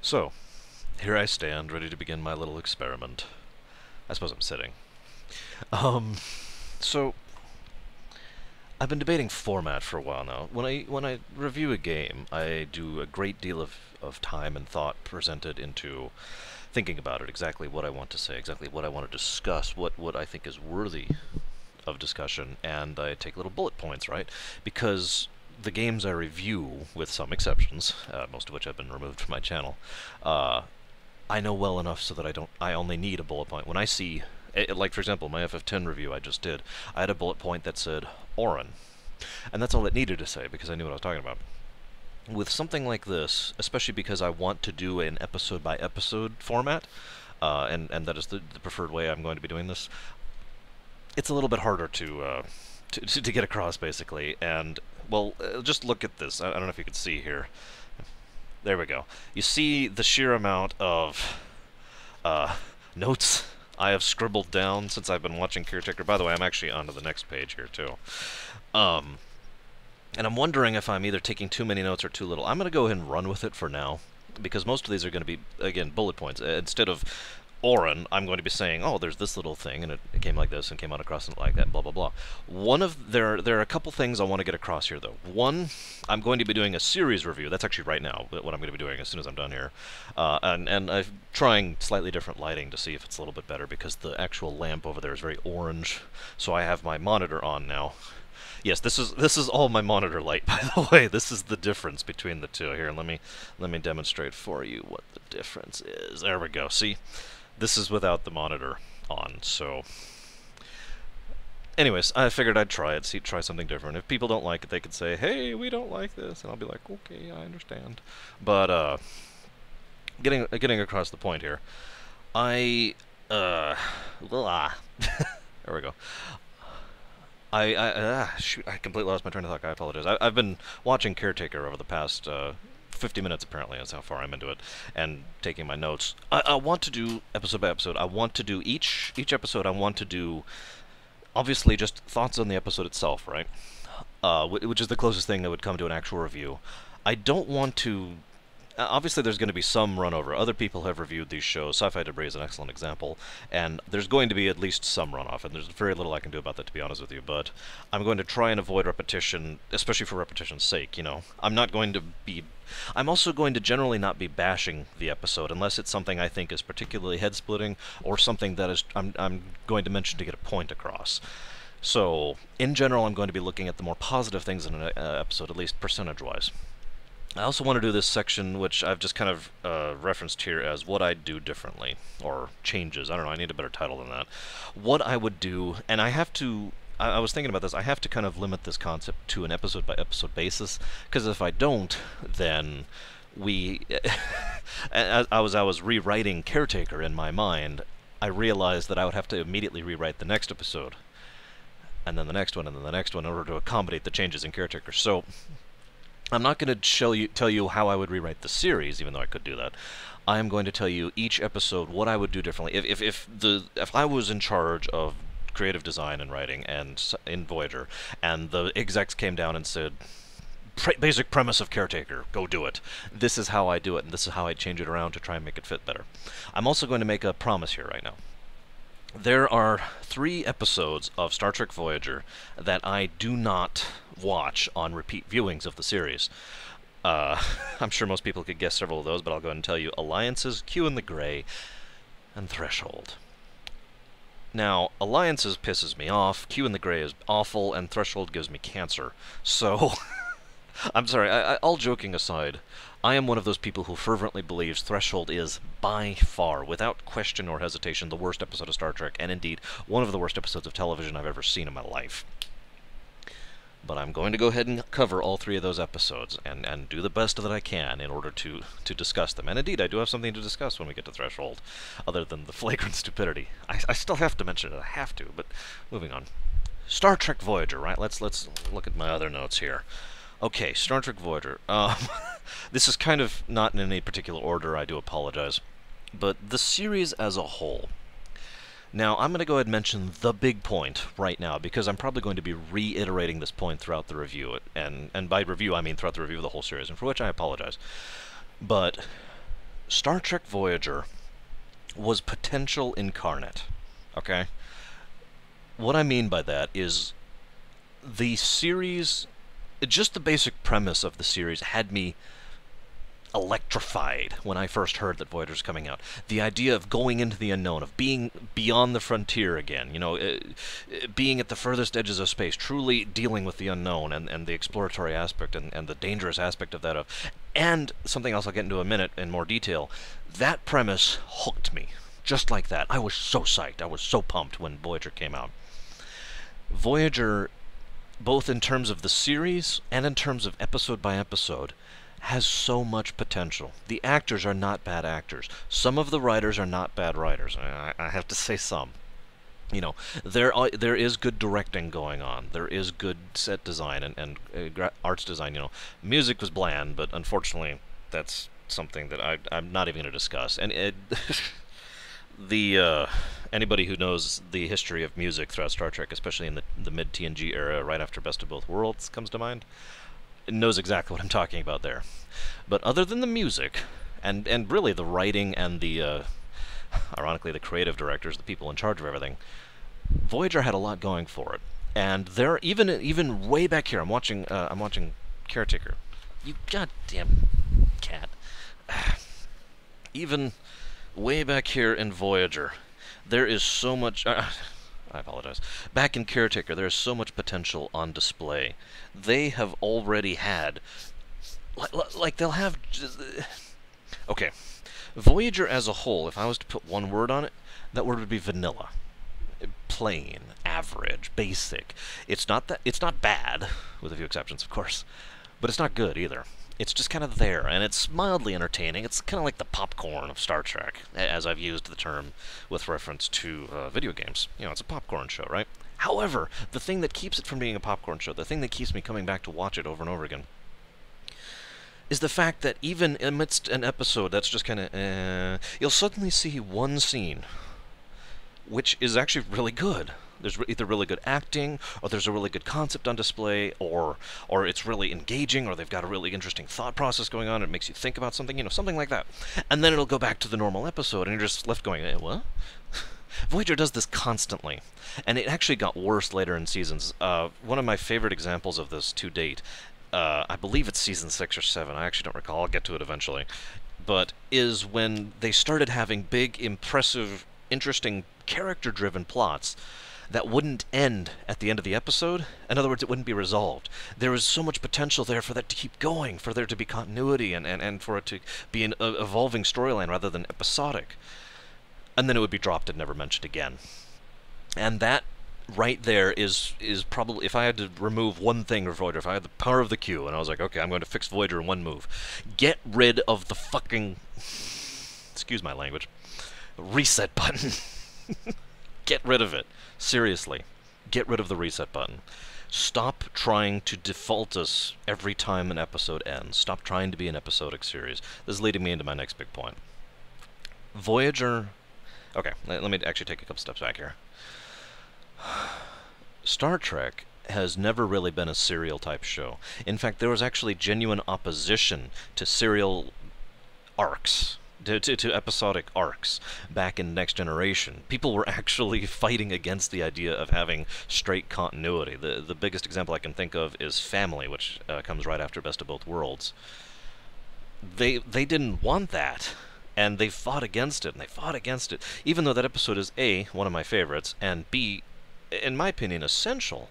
So, here I stand, ready to begin my little experiment. I suppose I'm sitting. Um, so, I've been debating format for a while now. When I review a game, I do a great deal of time and thought presented into thinking about it, exactly what I want to say, exactly what I want to discuss, what I think is worthy of discussion, and I take little bullet points, right? Because the games I review, with some exceptions, most of which have been removed from my channel, I know well enough so that I only need a bullet point. When I see, like for example, my FF10 review I just did, I had a bullet point that said Orin, and that's all it needed to say because I knew what I was talking about. With something like this, especially because I want to do an episode-by-episode format, and that is the preferred way I'm going to be doing this, it's a little bit harder to get across, basically. And, well, just look at this. I don't know if you can see here. There we go. You see the sheer amount of notes I have scribbled down since I've been watching Caretaker. By the way, I'm actually onto the next page here, too. And I'm wondering if I'm either taking too many notes or too little. I'm going to go ahead and run with it for now, because most of these are going to be, again, bullet points. Instead of Orin, I'm going to be saying, oh, there's this little thing, and it came like this, and came out across like that, and blah, blah, blah. There are a couple things I want to get across here, though. One, I'm going to be doing a series review. That's actually right now, what I'm going to be doing as soon as I'm done here. And I'm trying slightly different lighting to see if it's a little bit better, because the actual lamp over there is very orange, so I have my monitor on now. Yes, this is all my monitor light, by the way. This is the difference between the two. Here, let me demonstrate for you what the difference is. There we go. See? This is without the monitor on, so... Anyways, I figured I'd try it, try something different. If people don't like it, they could say, hey, we don't like this, and I'll be like, okay, I understand. But, getting across the point here, there we go. Shoot, I completely lost my train of thought. I apologize. I've been watching Caretaker over the past 50 minutes, apparently. That's how far I'm into it, and taking my notes. I want to do episode by episode. I want to do each episode. I want to do, obviously, just thoughts on the episode itself, right? Which is the closest thing that would come to an actual review. I don't want to... Obviously, there's going to be some runover. Other people have reviewed these shows. Sci-Fi Debris is an excellent example, and there's going to be at least some runoff, and there's very little I can do about that, to be honest with you, but I'm going to try and avoid repetition, especially for repetition's sake, you know. I'm also going to generally not be bashing the episode, unless it's something I think is particularly head-splitting, or something that is I'm going to mention to get a point across. So, in general, I'm going to be looking at the more positive things in an episode, at least percentage-wise. I also want to do this section, which I've just kind of referenced here as what I'd do differently, or changes. I don't know, I need a better title than that. What I would do, and I have to, I was thinking about this, I have to kind of limit this concept to an episode-by-episode basis, because if I don't, then as I was rewriting Caretaker in my mind, I realized that I would have to immediately rewrite the next episode, and then the next one, and then the next one, in order to accommodate the changes in Caretaker. So I'm not going to tell you how I would rewrite the series, even though I could do that. I am going to tell you each episode what I would do differently. If I was in charge of creative design and writing and in Voyager, and the execs came down and said, basic premise of Caretaker, go do it. This is how I do it, and this is how I change it around to try and make it fit better. I'm also going to make a promise here right now. There are 3 episodes of Star Trek Voyager that I do not watch on repeat viewings of the series. I'm sure most people could guess several of those, but I'll go ahead and tell you. Alliances, Q and the Grey, and Threshold. Now, Alliances pisses me off, Q and the Grey is awful, and Threshold gives me cancer. So, I'm sorry, all joking aside, I am one of those people who fervently believes Threshold is, by far, without question or hesitation, the worst episode of Star Trek, and indeed, one of the worst episodes of television I've ever seen in my life. But I'm going to go ahead and cover all 3 of those episodes, and do the best that I can in order to discuss them. And indeed, I do have something to discuss when we get to Threshold, other than the flagrant stupidity. I still have to mention it, I have to, but moving on. Star Trek Voyager, right? Let's look at my other notes here. Okay, Star Trek Voyager. This is kind of not in any particular order, I do apologize. But the series as a whole. Now, I'm going to go ahead and mention the big point right now, because I'm probably going to be reiterating this point throughout the review. And by review, I mean throughout the review of the whole series, and for which I apologize. But Star Trek Voyager was potential incarnate, okay? What I mean by that is the series, just the basic premise of the series had me electrified when I first heard that Voyager's coming out. The idea of going into the unknown, of being beyond the frontier again, being at the furthest edges of space, truly dealing with the unknown and the exploratory aspect and the dangerous aspect of that. And something else I'll get into in a minute in more detail, that premise hooked me. Just like that. I was so psyched. I was so pumped when Voyager came out. Voyager, both in terms of the series and in terms of episode by episode, has so much potential. The actors are not bad actors. Some of the writers are not bad writers. I have to say some. There is good directing going on. There is good set design and arts design. Music was bland, but unfortunately, that's something that I'm not even going to discuss. And anybody who knows the history of music throughout Star Trek, especially in the mid-TNG era, right after Best of Both Worlds comes to mind, knows exactly what I'm talking about there. But other than the music, and really the writing and the, ironically, the creative directors, the people in charge of everything, Voyager had a lot going for it. And there, even way back here, I'm watching Caretaker. You goddamn cat. Even way back here in Voyager, there is so much. I apologize. Back in Caretaker, there is so much potential on display. They have already had, like they'll have. Okay, Voyager as a whole, if I was to put one word on it, that word would be vanilla. Plain, average, basic. It's not bad, with a few exceptions, of course, but it's not good either. It's just kind of there, and it's mildly entertaining. It's kind of like the popcorn of Star Trek, as I've used the term with reference to video games. It's a popcorn show, right? However, the thing that keeps it from being a popcorn show, the thing that keeps me coming back to watch it over and over again, is the fact that even amidst an episode that's just kind of you'll suddenly see one scene which is actually really good. There's either really good acting, or there's a really good concept on display, or it's really engaging, or they've got a really interesting thought process going on. It makes you think about something, something like that. And then it'll go back to the normal episode, and you're just left going, what? Voyager does this constantly, and it actually got worse later in seasons. One of my favorite examples of this to date, I believe it's season 6 or 7, I actually don't recall, I'll get to it eventually, but is when they started having big, impressive, interesting, character-driven plots that wouldn't end at the end of the episode. In other words, it wouldn't be resolved. There was so much potential there for that to keep going, for there to be continuity, and for it to be an evolving storyline rather than episodic. And then it would be dropped and never mentioned again. And that right there is probably, if I had to remove one thing from Voyager, if I had the power of the Q, and I was like, okay, I'm going to fix Voyager in one move, get rid of the fucking, excuse my language, reset button. Get rid of it. Seriously. Get rid of the reset button. Stop trying to default us every time an episode ends. Stop trying to be an episodic series. This is leading me into my next big point. Voyager... Okay, let me actually take a couple steps back here. Star Trek has never really been a serial type show. In fact, there was actually genuine opposition to serial arcs. To episodic arcs back in Next Generation. People were actually fighting against the idea of having straight continuity. The biggest example I can think of is Family, which comes right after Best of Both Worlds. They didn't want that, and they fought against it, and they fought against it, even though that episode is A, one of my favorites, and B, in my opinion, essential.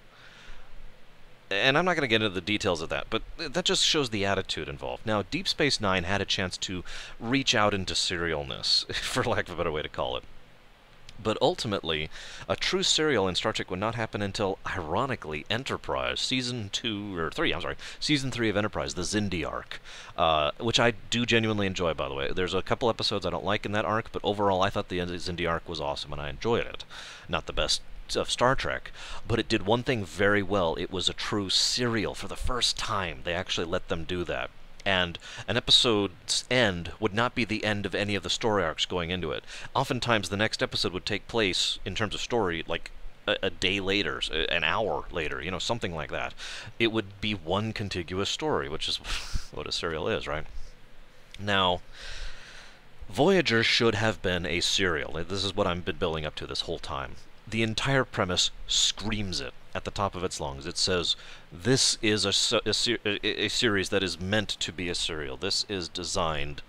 And I'm not going to get into the details of that, but that just shows the attitude involved. Now, Deep Space Nine had a chance to reach out into serialness, for lack of a better way to call it. But ultimately, a true serial in Star Trek would not happen until, ironically, Enterprise, Season 3 of Enterprise, the Xindi arc, which I do genuinely enjoy, by the way. There's a couple episodes I don't like in that arc, but overall I thought the Xindi arc was awesome, and I enjoyed it. Not the best of Star Trek, but it did one thing very well. It was a true serial. For the first time, they actually let them do that. And an episode's end would not be the end of any of the story arcs going into it. Oftentimes, the next episode would take place, in terms of story, like a day later, an hour later, something like that. It would be one contiguous story, which is what a serial is, right? Now, Voyager should have been a serial. This is what I've been building up to this whole time. The entire premise screams it at the top of its lungs. It says, this is a series that is meant to be a serial. This is designed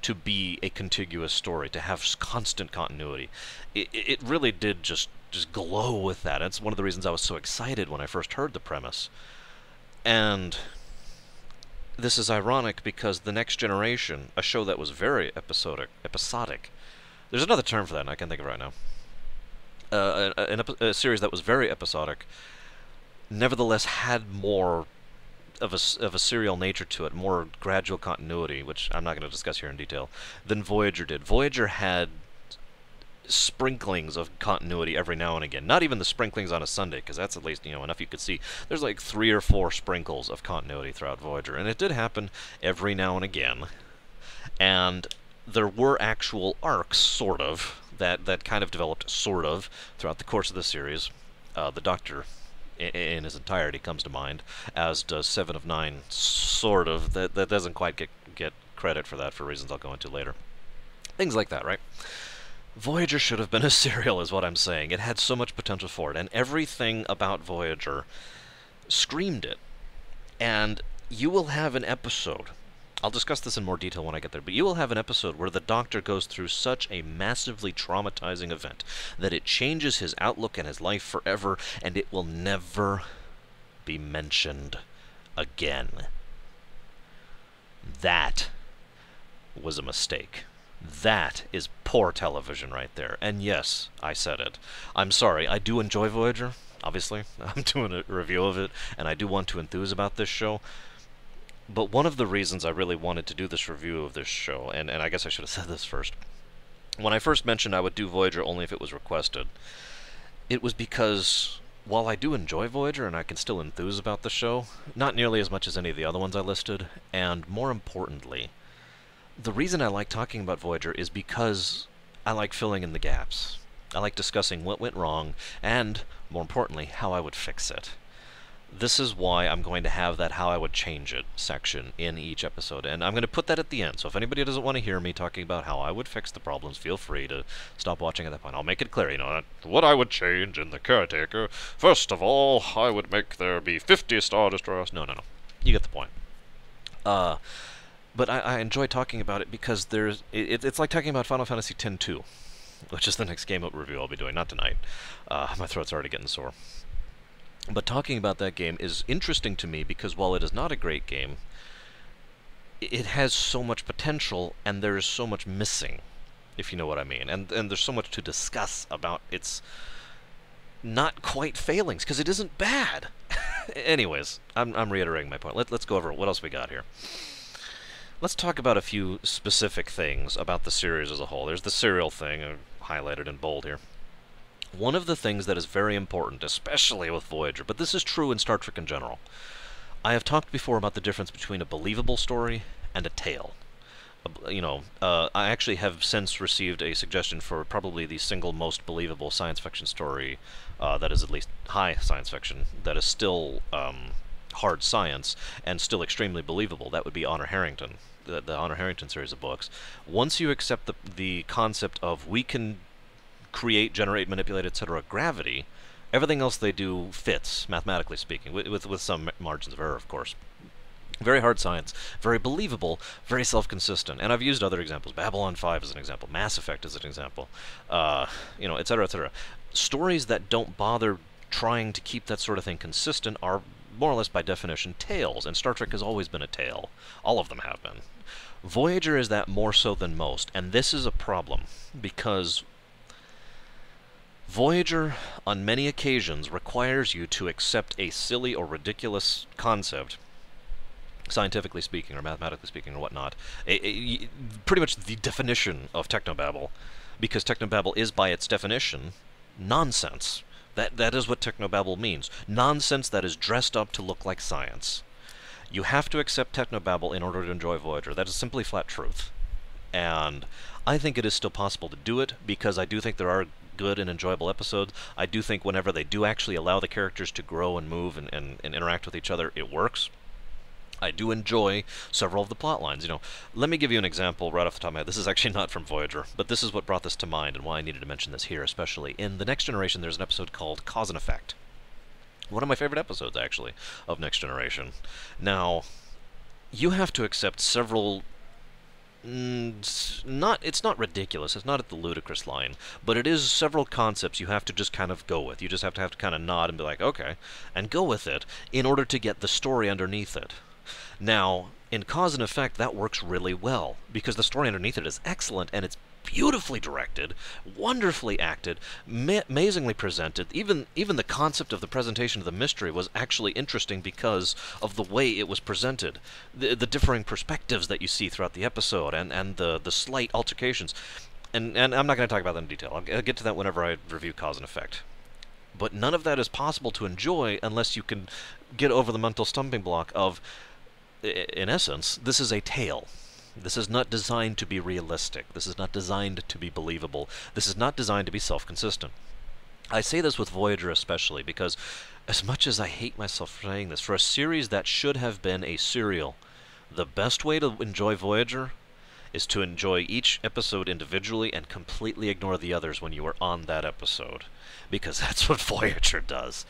to be a contiguous story, to have constant continuity. It really did just glow with that. It's one of the reasons I was so excited when I first heard the premise. And this is ironic because The Next Generation, a show that was very episodic. There's another term for that, and I can't think of it right now. A series that was very episodic, nevertheless had more of a serial nature to it, more gradual continuity, which I'm not going to discuss here in detail, than Voyager did. Voyager had sprinklings of continuity every now and again. Not even the sprinklings on a Sunday, because that's at least, enough you could see. There's like 3 or 4 sprinkles of continuity throughout Voyager, and it did happen every now and again. And there were actual arcs, sort of, that kind of developed, sort of, throughout the course of the series. The Doctor, in his entirety, comes to mind, as does 7 of 9, sort of. That doesn't quite get credit for that for reasons I'll go into later. Things like that, right? Voyager should have been a serial, is what I'm saying. It had so much potential for it, and everything about Voyager screamed it. And you will have an episode, I'll discuss this in more detail when I get there, but you will have an episode where the Doctor goes through such a massively traumatizing event that it changes his outlook and his life forever, and it will never be mentioned again. That was a mistake. That is poor television right there. And yes, I said it. I'm sorry, I do enjoy Voyager, obviously. I'm doing a review of it, and I do want to enthuse about this show. But one of the reasons I really wanted to do this review of this show, and I guess I should have said this first, when I first mentioned I would do Voyager only if it was requested, it was because while I do enjoy Voyager and I can still enthuse about the show, not nearly as much as any of the other ones I listed, and more importantly, the reason I like talking about Voyager is because I like filling in the gaps. I like discussing what went wrong, and, more importantly, how I would fix it. This is why I'm going to have that how I would change it section in each episode, and I'm going to put that at the end, so if anybody doesn't want to hear me talking about how I would fix the problems, feel free to stop watching at that point. I'll make it clear, what I would change in the Caretaker. First of all, I would make there be 50 Star Destroyers. No. You get the point. But I enjoy talking about it because it's like talking about Final Fantasy X-2, which is the next game review I'll be doing, not tonight. My throat's already getting sore. But talking about that game is interesting to me because while it is not a great game, it has so much potential and there is so much missing, if you know what I mean. And there's so much to discuss about its not quite failings, because it isn't bad. Anyways, I'm reiterating my point. Let's go over what else we got here. Let's talk about a few specific things about the series as a whole. There's the serial thing, highlighted in bold here. One of the things that is very important, especially with Voyager, but this is true in Star Trek in general. I have talked before about the difference between a believable story and a tale. I actually have since received a suggestion for probably the single most believable science fiction story that is at least high science fiction, that is still hard science, and still extremely believable. That would be Honor Harrington, the Honor Harrington series of books. Once you accept the concept of we can create, generate, manipulate, etc. gravity, everything else they do fits, mathematically speaking, with some margins of error, of course. Very hard science, very believable, very self-consistent. And I've used other examples. Babylon 5 is an example. Mass Effect is an example. Etc., etc. Stories that don't bother trying to keep that sort of thing consistent are more or less by definition tales, and Star Trek has always been a tale. All of them have been. Voyager is that more so than most, and this is a problem, because Voyager, on many occasions, requires you to accept a silly or ridiculous concept, scientifically speaking, or mathematically speaking, or whatnot, pretty much the definition of technobabble, because technobabble is, by its definition, nonsense. That is what technobabble means. Nonsense that is dressed up to look like science. You have to accept technobabble in order to enjoy Voyager. That is simply flat truth. And I think it is still possible to do it, because I do think there are good and enjoyable episodes. I do think whenever they do actually allow the characters to grow and move and interact with each other, it works. I do enjoy several of the plot lines. Let me give you an example right off the top of my head. This is actually not from Voyager, but this is what brought this to mind and why I needed to mention this here, especially. In The Next Generation, there's an episode called Cause and Effect. One of my favorite episodes, actually, of Next Generation. Now, you have to accept several... it's not ridiculous, it's not at the ludicrous line, but it is several concepts you have to just kind of go with. You just have to kind of nod and be like, okay, and go with it in order to get the story underneath it. Now, in Cause and Effect, that works really well, because the story underneath it is excellent, and it's beautifully directed, wonderfully acted, amazingly presented. Even the concept of the presentation of the mystery was actually interesting because of the way it was presented. The differing perspectives that you see throughout the episode, and the slight altercations. And I'm not going to talk about that in detail. I'll get to that whenever I review Cause and Effect. But none of that is possible to enjoy unless you can get over the mental stumbling block of, in essence, this is a tale. This is not designed to be realistic. This is not designed to be believable. This is not designed to be self-consistent. I say this with Voyager especially because, as much as I hate myself for saying this, for a series that should have been a serial, the best way to enjoy Voyager is to enjoy each episode individually and completely ignore the others when you are on that episode. Because that's what Voyager does.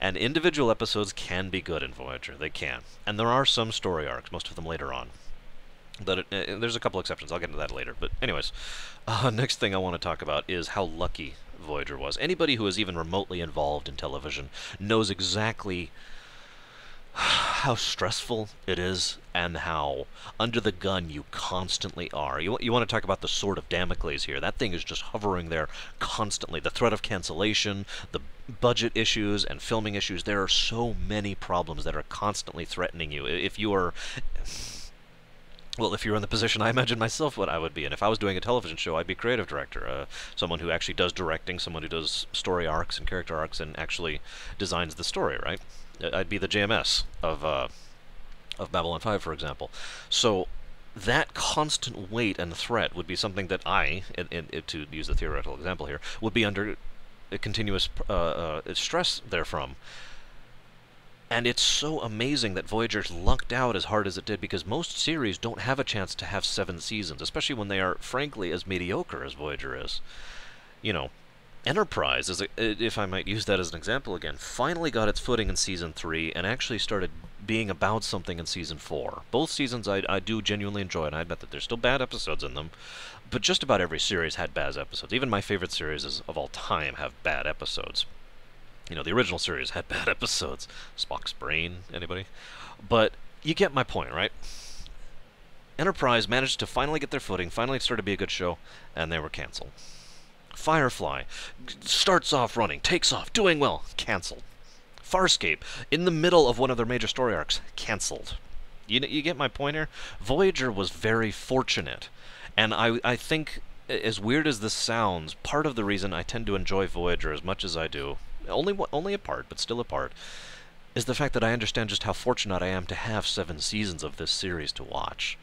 And individual episodes can be good in Voyager. They can. And there are some story arcs, most of them later on. But there's a couple exceptions. I'll get into that later. But anyways, next thing I want to talk about is how lucky Voyager was. Anybody who is even remotely involved in television knows exactly how stressful it is and how under the gun you constantly are. You want to talk about the sword of Damocles here. That thing is just hovering there constantly. The threat of cancellation, the budget issues and filming issues. There are so many problems that are constantly threatening you. If you are... Well, if you're in the position I imagine myself what I would be in. If I was doing a television show, I'd be creative director. Someone who actually does directing, someone who does story arcs and character arcs and actually designs the story, right? I'd be the JMS of Babylon 5, for example. So that constant weight and threat would be something that I, to use a theoretical example here, would be under a continuous stress therefrom. And it's so amazing that Voyager lucked out as hard as it did, because most series don't have a chance to have 7 seasons, especially when they are, frankly, as mediocre as Voyager is. Enterprise, if I might use that as an example again, finally got its footing in Season 3 and actually started being about something in Season 4. Both seasons I do genuinely enjoy, and I admit that there's still bad episodes in them, but just about every series had bad episodes. Even my favorite series of all time have bad episodes. The original series had bad episodes. Spock's Brain, anybody? But you get my point, right? Enterprise managed to finally get their footing, finally started to be a good show, and they were canceled. Firefly starts off running, takes off, doing well, cancelled. Farscape, in the middle of one of their major story arcs, cancelled. You get my point here? Voyager was very fortunate, and I think, as weird as this sounds, part of the reason I tend to enjoy Voyager as much as I do, only a part, but still a part, is the fact that I understand just how fortunate I am to have 7 seasons of this series to watch.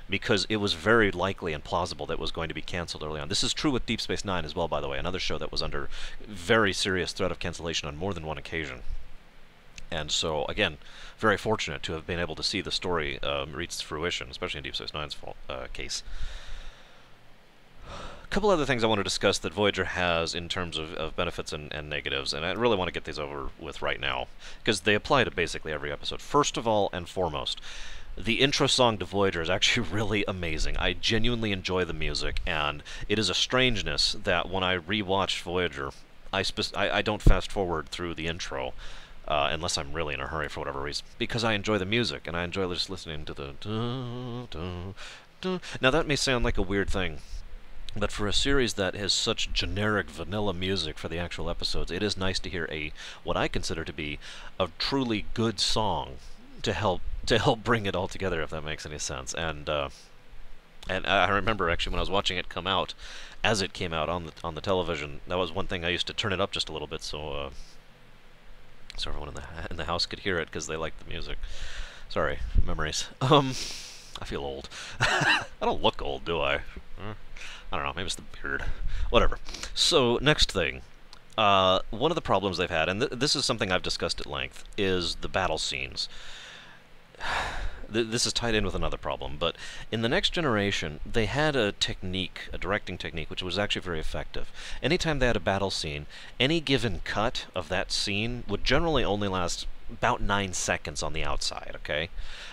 Because it was very likely and plausible that it was going to be canceled early on. This is true with Deep Space Nine as well, by the way, another show that was under very serious threat of cancellation on more than one occasion. And so, again, very fortunate to have been able to see the story reach fruition, especially in Deep Space Nine's case. A couple other things I want to discuss that Voyager has in terms of benefits and negatives, and I really want to get these over with right now, because they apply to basically every episode. First of all and foremost, the intro song to Voyager is actually really amazing. I genuinely enjoy the music, and it is a strangeness that when I rewatch Voyager, I don't fast forward through the intro, unless I'm really in a hurry for whatever reason, because I enjoy the music, and I enjoy just listening to the dun, dun, dun. Now that may sound like a weird thing, but for a series that has such generic vanilla music for the actual episodes, it is nice to hear what I consider to be a truly good song to help bring it all together, if that makes any sense. And I remember actually when I was watching it come out, as it came out on the television, that was one thing I used to turn it up just a little bit so everyone in the house could hear it because they liked the music. Sorry, memories. I feel old. I don't look old, do I? I don't know. Maybe it's the beard. Whatever. So next thing. One of the problems they've had, and this is something I've discussed at length, is the battle scenes. This is tied in with another problem, but in the Next Generation, they had a technique, a directing technique, which was actually very effective. Anytime they had a battle scene, any given cut of that scene would generally only last about 9 seconds on the outside, okay?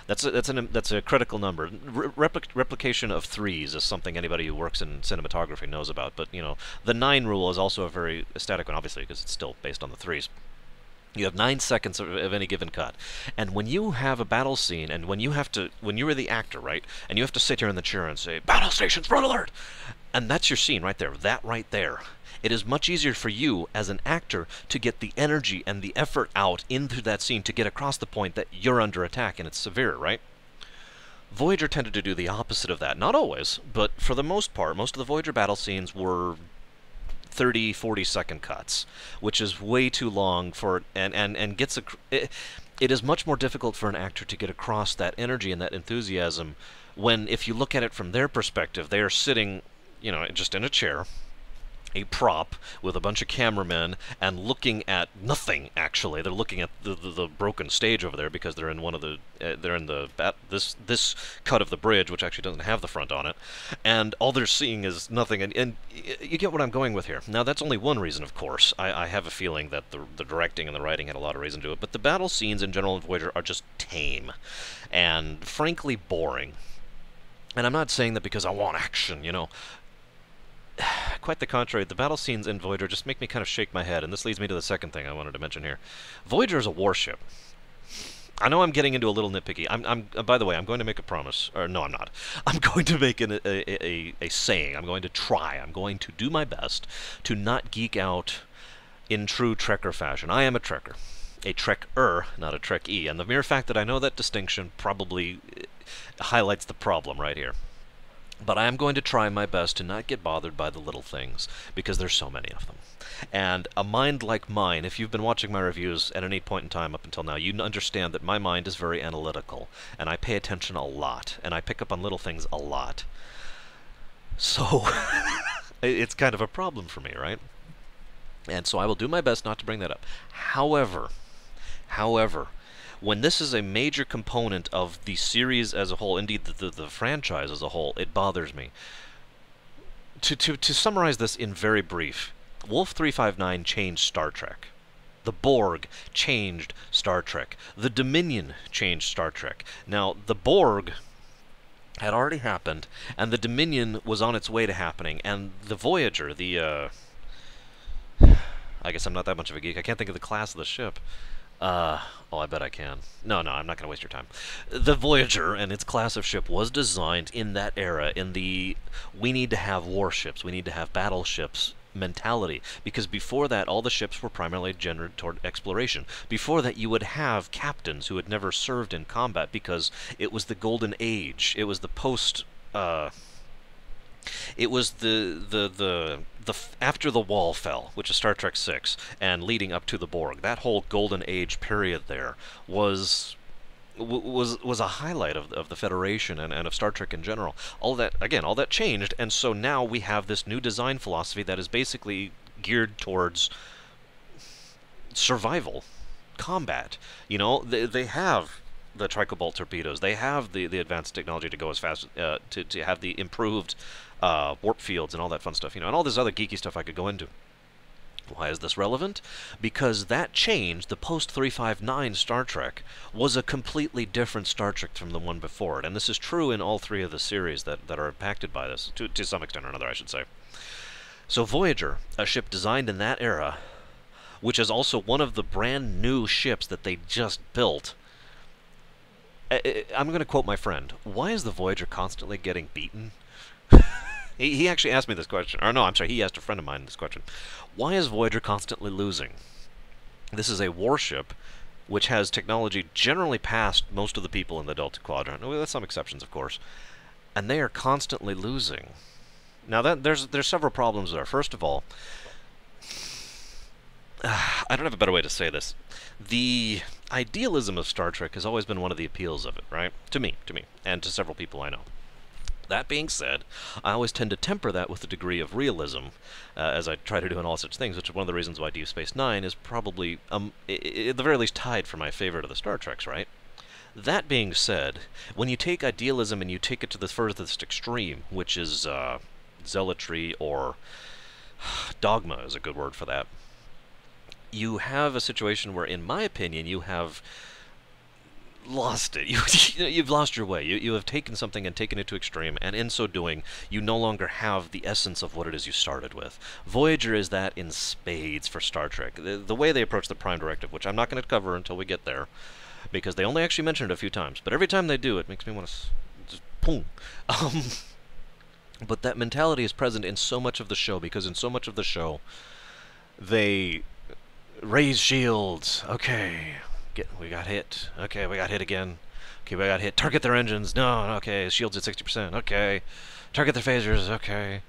That's a critical number. Replication of threes is something anybody who works in cinematography knows about, but, you know, the 9 rule is also a very static one, obviously, because it's still based on the threes. You have 9 seconds of any given cut. And when you have a battle scene, and when you are the actor, right, and you have to sit here in the chair and say, "Battle stations, front alert!" And that's your scene right there, that right there. It is much easier for you, as an actor, to get the energy and the effort out into that scene to get across the point that you're under attack and it's severe, right? Voyager tended to do the opposite of that. Not always, but for the most part, most of the Voyager battle scenes were 30, 40-second cuts, which is way too long for and gets it is much more difficult for an actor to get across that energy and that enthusiasm when, if you look at it from their perspective, they are sitting, you know, just in a chair, a prop with a bunch of cameramen, and looking at nothing. Actually, they're looking at the broken stage over there because they're in one of the this cut of the bridge, which actually doesn't have the front on it, and all they're seeing is nothing. And you get what I'm going with here. Now, that's only one reason, of course. I have a feeling that the directing and the writing had a lot of reason to do it, but the battle scenes in general in Voyager are just tame and frankly boring. And I'm not saying that because I want action, you know. Quite the contrary, the battle scenes in Voyager just make me kind of shake my head, and this leads me to the second thing I wanted to mention here. Voyager is a warship. I know I'm getting into a little nitpicky. By the way, I'm going to make a promise. Or, no, I'm not. I'm going to make a saying. I'm going to try. I'm going to do my best to not geek out in true Trekker fashion. I am a Trekker. A Trekker, not a Trek-E. And the mere fact that I know that distinction probably highlights the problem right here. But I am going to try my best to not get bothered by the little things, because there's so many of them. And a mind like mine, if you've been watching my reviews at any point in time up until now, you understand that my mind is very analytical, and I pay attention a lot, and I pick up on little things a lot. So, it's kind of a problem for me, right? And so I will do my best not to bring that up. However, when this is a major component of the series as a whole, indeed the franchise as a whole, it bothers me. To summarize this in very brief, Wolf 359 changed Star Trek. The Borg changed Star Trek. The Dominion changed Star Trek. Now, the Borg had already happened, and the Dominion was on its way to happening, and the Voyager, I guess I'm not that much of a geek. I can't think of the class of the ship. Oh, I bet I can. No, I'm not going to waste your time. The Voyager and its class of ship was designed in that era, in the we need to have warships, we need to have battleships mentality, because before that, all the ships were primarily gendered toward exploration. Before that, you would have captains who had never served in combat, because it was the golden age. It was the post... It was the after the wall fell, which is Star Trek VI, and leading up to the Borg. That whole golden age period there was a highlight of the Federation and of Star Trek in general. All that changed, and so now we have this new design philosophy that is basically geared towards survival, combat. You know, they have the tricobalt torpedoes. They have the advanced technology to go as fast, to have the improved warp fields and all that fun stuff, you know, and all this other geeky stuff I could go into. Why is this relevant? Because that change, the post-359 Star Trek, was a completely different Star Trek from the one before it, and this is true in all three of the series that are impacted by this, to some extent or another, I should say. So Voyager, a ship designed in that era, which is also one of the brand new ships that they just built. I'm going to quote my friend. Why is the Voyager constantly getting beaten? He actually asked me this question. Or no, I'm sorry, he asked a friend of mine this question. Why is Voyager constantly losing? This is a warship which has technology generally past most of the people in the Delta Quadrant. With some exceptions, of course. And they are constantly losing. Now, there's several problems there. First of all, I don't have a better way to say this. The idealism of Star Trek has always been one of the appeals of it, right? To me, and to several people I know. That being said, I always tend to temper that with a degree of realism, as I try to do in all such things, which is one of the reasons why Deep Space Nine is probably, at the very least, tied for my favorite of the Star Treks, right? That being said, when you take idealism and you take it to the furthest extreme, which is zealotry or dogma is a good word for that, you have a situation where, in my opinion, you have lost it. You've lost your way. You have taken something and taken it to extreme, and in so doing, you no longer have the essence of what it is you started with. Voyager is that in spades for Star Trek. The way they approach the Prime Directive, which I'm not going to cover until we get there, because they only actually mention it a few times, but every time they do, it makes me want to just boom. But that mentality is present in so much of the show, because in so much of the show, they raise shields. Okay. We got hit. Okay, we got hit again. Okay, we got hit. Target their engines. No, okay. Shields at 60%. Okay. Target their phasers. Okay.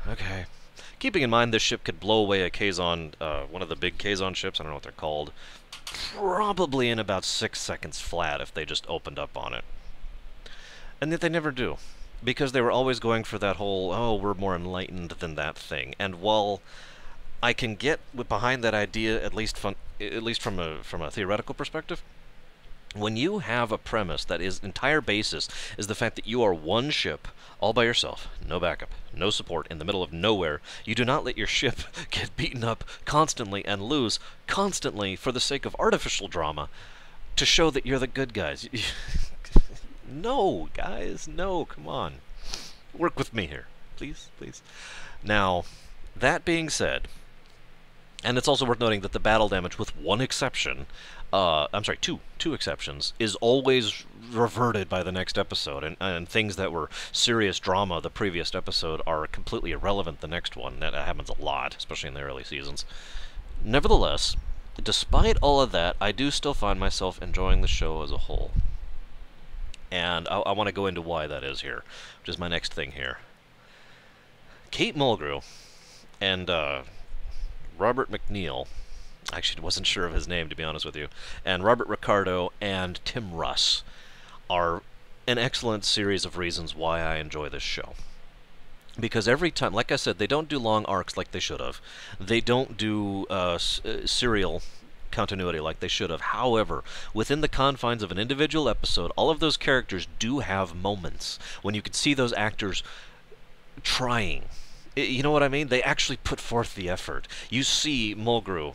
Okay. Keeping in mind this ship could blow away a Kazon, one of the big Kazon ships, I don't know what they're called, probably in about 6 seconds flat if they just opened up on it. And yet they never do. Because they were always going for that whole, oh, we're more enlightened than that thing. And while I can get behind that idea, at least from a theoretical perspective, when you have a premise that is entire basis is the fact that you are one ship all by yourself, no backup, no support, in the middle of nowhere, you do not let your ship get beaten up constantly and lose constantly for the sake of artificial drama to show that you're the good guys. No, guys, no, come on. Work with me here, please, please. Now, that being said, and it's also worth noting that the battle damage, with one exception, I'm sorry, two exceptions, is always reverted by the next episode, and things that were serious drama the previous episode are completely irrelevant the next one. That happens a lot, especially in the early seasons. Nevertheless, despite all of that, I do still find myself enjoying the show as a whole. And I want to go into why that is here, which is my next thing here. Kate Mulgrew and Robert McNeil, I actually wasn't sure of his name, to be honest with you, and Robert Ricardo and Tim Russ are an excellent series of reasons why I enjoy this show. Because every time, like I said, they don't do long arcs like they should have. They don't do serial continuity like they should have. However, within the confines of an individual episode, all of those characters do have moments when you can see those actors trying. You know what I mean? They actually put forth the effort. You see Mulgrew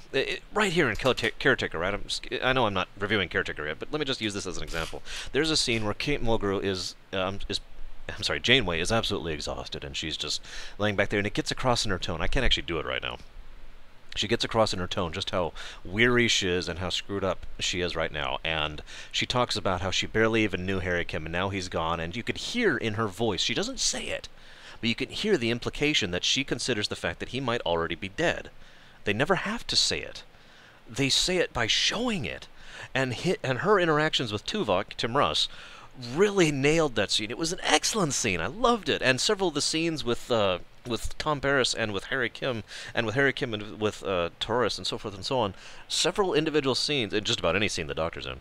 right here in Caretaker, right? I know I'm not reviewing Caretaker yet, but let me just use this as an example. There's a scene where Kate Mulgrew Janeway is absolutely exhausted, and she's just laying back there, and it gets across in her tone. I can't actually do it right now. She gets across in her tone just how weary she is and how screwed up she is right now. And she talks about how she barely even knew Harry Kim, and now he's gone. And you could hear in her voice, she doesn't say it, but you can hear the implication that she considers the fact that he might already be dead. They never have to say it. They say it by showing it. And her interactions with Tuvok, Tim Russ, really nailed that scene. It was an excellent scene. I loved it. And several of the scenes with Tom Paris and with Harry Kim, and with Taurus and so forth and so on, several individual scenes, and just about any scene the Doctor's in,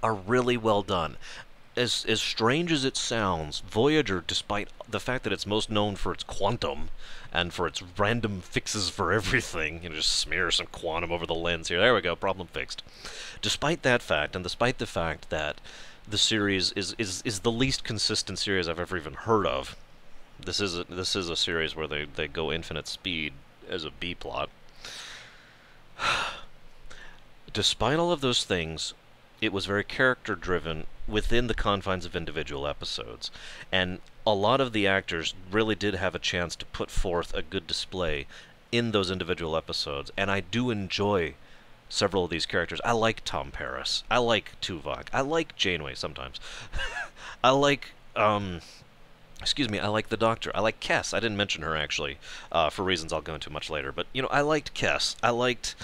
are really well done. As strange as it sounds, Voyager, despite the fact that it's most known for its quantum and for its random fixes for everything, just smear some quantum over the lens here, there we go, problem fixed. Despite that fact, and despite the fact that the series is the least consistent series I've ever even heard of, this is a series where they go infinite speed as a B plot. Despite all of those things, it was very character driven within the confines of individual episodes, and a lot of the actors really did have a chance to put forth a good display in those individual episodes, and I do enjoy several of these characters. I like Tom Paris. I like Tuvok. I like Janeway sometimes. I like I like the Doctor. I like Kes. I didn't mention her, actually, for reasons I'll go into much later. But, I liked Kes. I liked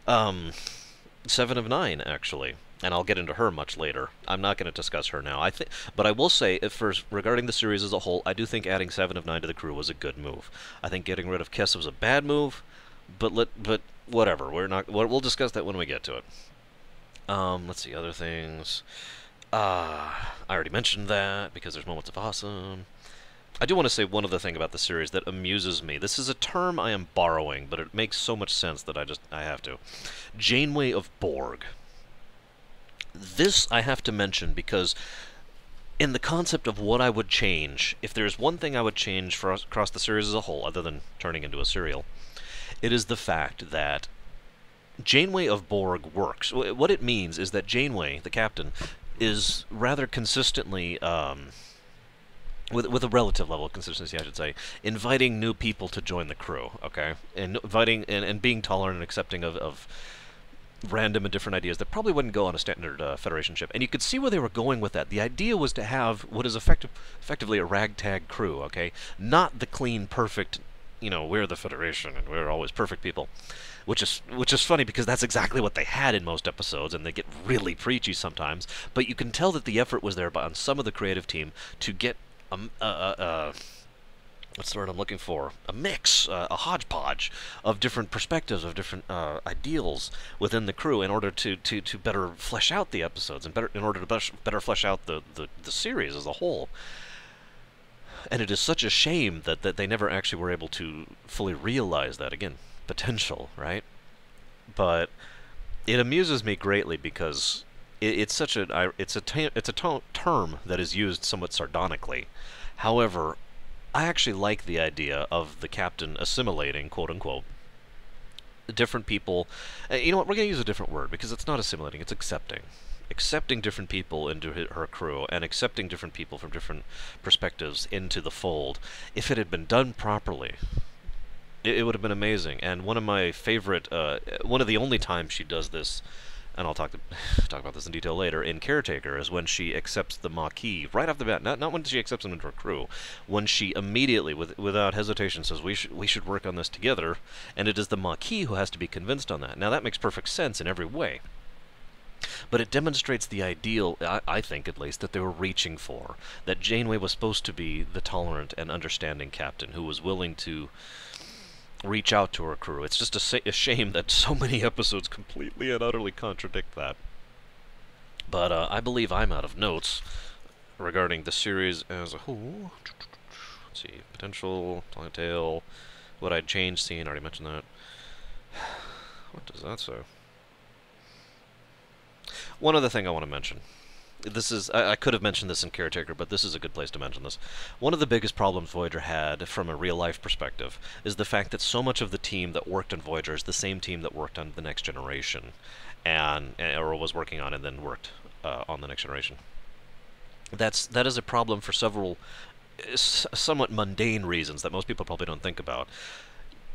Seven of Nine, actually. And I'll get into her much later. I'm not going to discuss her now. But I will say, regarding the series as a whole, I do think adding Seven of Nine to the crew was a good move. I think getting rid of Kes was a bad move, but whatever. We'll discuss that when we get to it. Let's see, other things. I already mentioned that because there's moments of awesome. I do want to say one other thing about the series that amuses me. This is a term I am borrowing, but it makes so much sense that I have to. Janeway of Borg. This I have to mention because in the concept of what I would change, if there's one thing I would change for across the series as a whole, other than turning into a serial, it is the fact that Janeway of Borg works. What it means is that Janeway, the captain, is rather consistently, with a relative level of consistency, I should say, inviting new people to join the crew, okay? And inviting and being tolerant and accepting of random and different ideas that probably wouldn't go on a standard Federation ship. And you could see where they were going with that. The idea was to have what is effectively a ragtag crew, okay? Not the clean, perfect, we're the Federation and we're always perfect people. Which is funny because that's exactly what they had in most episodes, and they get really preachy sometimes. But you can tell that the effort was there on some of the creative team to get what's the word I'm looking for? A mix, a hodgepodge of different perspectives, of different ideals within the crew in order to better flesh out the episodes and in order to better flesh out the series as a whole. And it is such a shame that they never actually were able to fully realize that, again, potential, right? But it amuses me greatly because it's such a term that is used somewhat sardonically. However, I actually like the idea of the captain assimilating, quote unquote, different people. You know what? We're going to use a different word because it's not assimilating; it's accepting. Accepting different people into her crew and accepting different people from different perspectives into the fold. If it had been done properly, it would have been amazing. And one of my favorite, one of the only times she does this, and I'll talk about this in detail later, in Caretaker, is when she accepts the Maquis right off the bat. Not when she accepts them into her crew, when she immediately, without hesitation, says we should work on this together, and it is the Maquis who has to be convinced on that. Now that makes perfect sense in every way. But it demonstrates the ideal, I think at least, that they were reaching for. That Janeway was supposed to be the tolerant and understanding captain who was willing to reach out to her crew. It's just a shame that so many episodes completely and utterly contradict that. But I believe I'm out of notes regarding the series as a whole. Let's see, potential, telling a tale, what I'd change, scene, I already mentioned that. What does that say? One other thing I want to mention. This is, I could have mentioned this in Caretaker, but this is a good place to mention this. One of the biggest problems Voyager had, from a real-life perspective, is the fact that so much of the team that worked on Voyager is the same team that worked on The Next Generation, or was working on and then worked on The Next Generation. That is a problem for several somewhat mundane reasons that most people probably don't think about.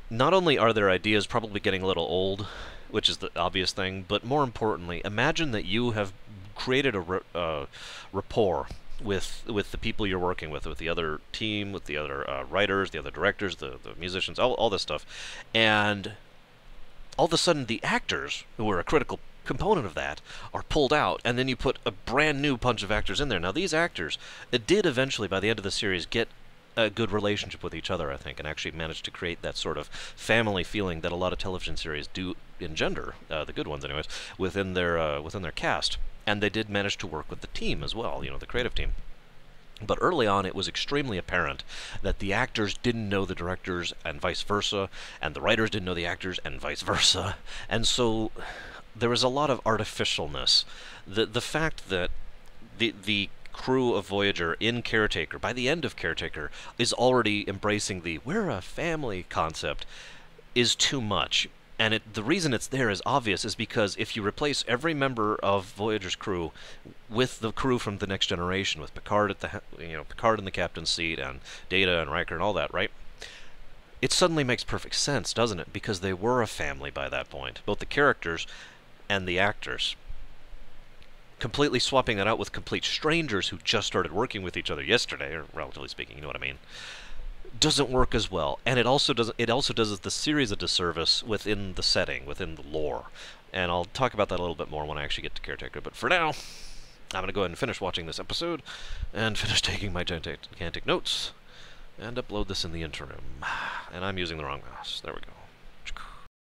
Not only are their ideas probably getting a little old, which is the obvious thing, but more importantly, imagine that you have created a rapport with the people you're working with the other team, with the other writers, the other directors, the musicians, all this stuff, and all of a sudden the actors, who are a critical component of that, are pulled out, and then you put a brand new bunch of actors in there. Now these actors did eventually, by the end of the series, get a good relationship with each other, I think, and actually managed to create that sort of family feeling that a lot of television series do engender, the good ones anyways, within their cast. And they did manage to work with the team as well, the creative team. But early on, it was extremely apparent that the actors didn't know the directors and vice versa, and the writers didn't know the actors and vice versa. And so there was a lot of artificialness. The fact that the crew of Voyager in Caretaker, by the end of Caretaker, is already embracing the "we're a family" concept is too much. And the reason it's there is obvious, is because if you replace every member of Voyager's crew with the crew from The Next Generation, with Picard at Picard in the captain's seat, and Data and Riker and all that, right? It suddenly makes perfect sense, doesn't it? Because they were a family by that point, both the characters and the actors. Completely swapping that out with complete strangers who just started working with each other yesterday, or relatively speaking, you know what I mean, doesn't work as well. And it also does the series a disservice within the setting, within the lore. And I'll talk about that a little bit more when I actually get to Caretaker. But for now, I'm going to go ahead and finish watching this episode, and finish taking my gigantic notes, and upload this in the interim. And I'm using the wrong mouse. There we go.